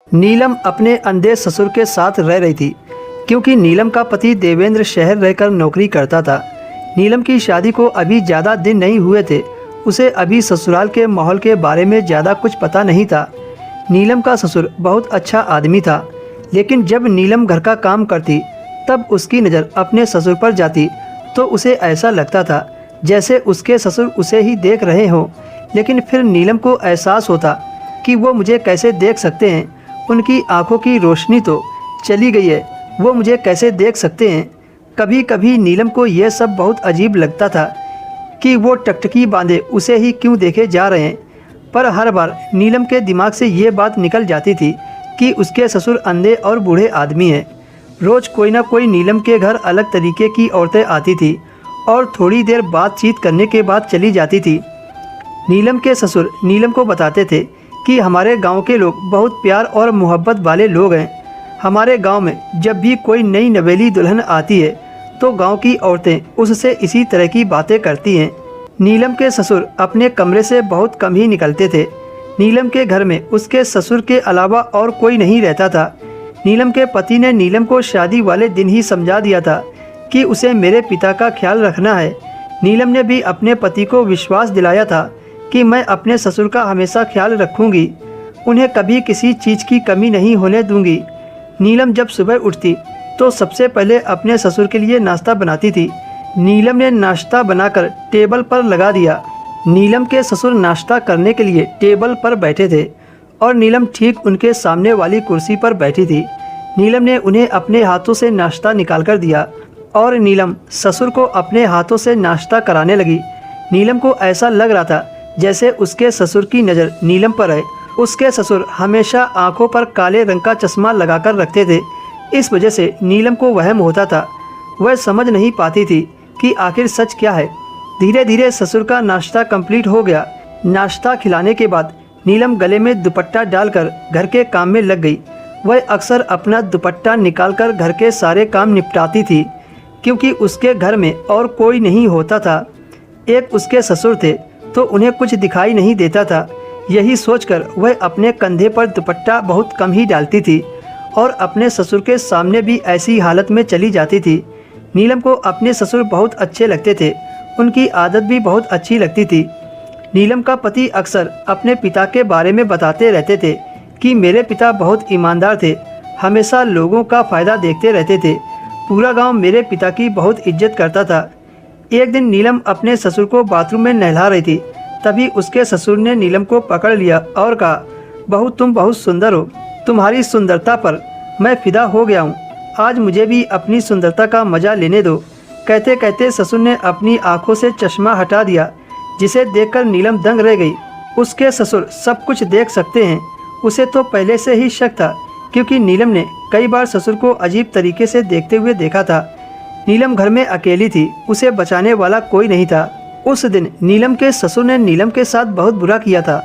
नीलम अपने अंधे ससुर के साथ रह रही थी क्योंकि नीलम का पति देवेंद्र शहर रहकर नौकरी करता था। नीलम की शादी को अभी ज़्यादा दिन नहीं हुए थे। उसे अभी ससुराल के माहौल के बारे में ज़्यादा कुछ पता नहीं था। नीलम का ससुर बहुत अच्छा आदमी था, लेकिन जब नीलम घर का काम करती तब उसकी नज़र अपने ससुर पर जाती तो उसे ऐसा लगता था जैसे उसके ससुर उसे ही देख रहे हों। लेकिन फिर नीलम को एहसास होता कि वो मुझे कैसे देख सकते हैं, उनकी आंखों की रोशनी तो चली गई है, वो मुझे कैसे देख सकते हैं। कभी कभी नीलम को यह सब बहुत अजीब लगता था कि वो टकटकी बांधे उसे ही क्यों देखे जा रहे हैं। पर हर बार नीलम के दिमाग से ये बात निकल जाती थी कि उसके ससुर अंधे और बूढ़े आदमी हैं। रोज़ कोई ना कोई नीलम के घर अलग तरीके की औरतें आती थी और थोड़ी देर बातचीत करने के बाद चली जाती थी। नीलम के ससुर नीलम को बताते थे कि हमारे गांव के लोग बहुत प्यार और मोहब्बत वाले लोग हैं। हमारे गांव में जब भी कोई नई नवेली दुल्हन आती है तो गांव की औरतें उससे इसी तरह की बातें करती हैं। नीलम के ससुर अपने कमरे से बहुत कम ही निकलते थे। नीलम के घर में उसके ससुर के अलावा और कोई नहीं रहता था। नीलम के पति ने नीलम को शादी वाले दिन ही समझा दिया था कि उसे मेरे पिता का ख्याल रखना है। नीलम ने भी अपने पति को विश्वास दिलाया था कि मैं अपने ससुर का हमेशा ख्याल रखूंगी, उन्हें कभी किसी चीज़ की कमी नहीं होने दूंगी। नीलम जब सुबह उठती तो सबसे पहले अपने ससुर के लिए नाश्ता बनाती थी। नीलम ने नाश्ता बनाकर टेबल पर लगा दिया। नीलम के ससुर नाश्ता करने के लिए टेबल पर बैठे थे और नीलम ठीक उनके सामने वाली कुर्सी पर बैठी थी। नीलम ने उन्हें अपने हाथों से नाश्ता निकाल कर दिया और नीलम ससुर को अपने हाथों से नाश्ता कराने लगी। नीलम को ऐसा लग रहा था जैसे उसके ससुर की नज़र नीलम पर है। उसके ससुर हमेशा आंखों पर काले रंग का चश्मा लगाकर रखते थे। इस वजह से नीलम को वहम होता था। वह समझ नहीं पाती थी कि आखिर सच क्या है। धीरे धीरे ससुर का नाश्ता कंप्लीट हो गया। नाश्ता खिलाने के बाद नीलम गले में दुपट्टा डालकर घर के काम में लग गई। वह अक्सर अपना दुपट्टा निकालकर घर के सारे काम निपटाती थी क्योंकि उसके घर में और कोई नहीं होता था। एक उसके ससुर थे तो उन्हें कुछ दिखाई नहीं देता था। यही सोचकर वह अपने कंधे पर दुपट्टा बहुत कम ही डालती थी और अपने ससुर के सामने भी ऐसी हालत में चली जाती थी। नीलम को अपने ससुर बहुत अच्छे लगते थे, उनकी आदत भी बहुत अच्छी लगती थी। नीलम का पति अक्सर अपने पिता के बारे में बताते रहते थे कि मेरे पिता बहुत ईमानदार थे, हमेशा लोगों का फ़ायदा देखते रहते थे, पूरा गांव मेरे पिता की बहुत इज्जत करता था। एक दिन नीलम अपने ससुर को बाथरूम में नहला रही थी, तभी उसके ससुर ने नीलम को पकड़ लिया और कहा, बहू तुम बहुत सुंदर हो, तुम्हारी सुंदरता पर मैं फिदा हो गया हूँ, आज मुझे भी अपनी सुंदरता का मज़ा लेने दो। कहते कहते ससुर ने अपनी आंखों से चश्मा हटा दिया, जिसे देखकर नीलम दंग रह गई। उसके ससुर सब कुछ देख सकते हैं, उसे तो पहले से ही शक था क्योंकि नीलम ने कई बार ससुर को अजीब तरीके से देखते हुए देखा था। नीलम घर में अकेली थी, उसे बचाने वाला कोई नहीं था। उस दिन नीलम के ससुर ने नीलम के साथ बहुत बुरा किया था।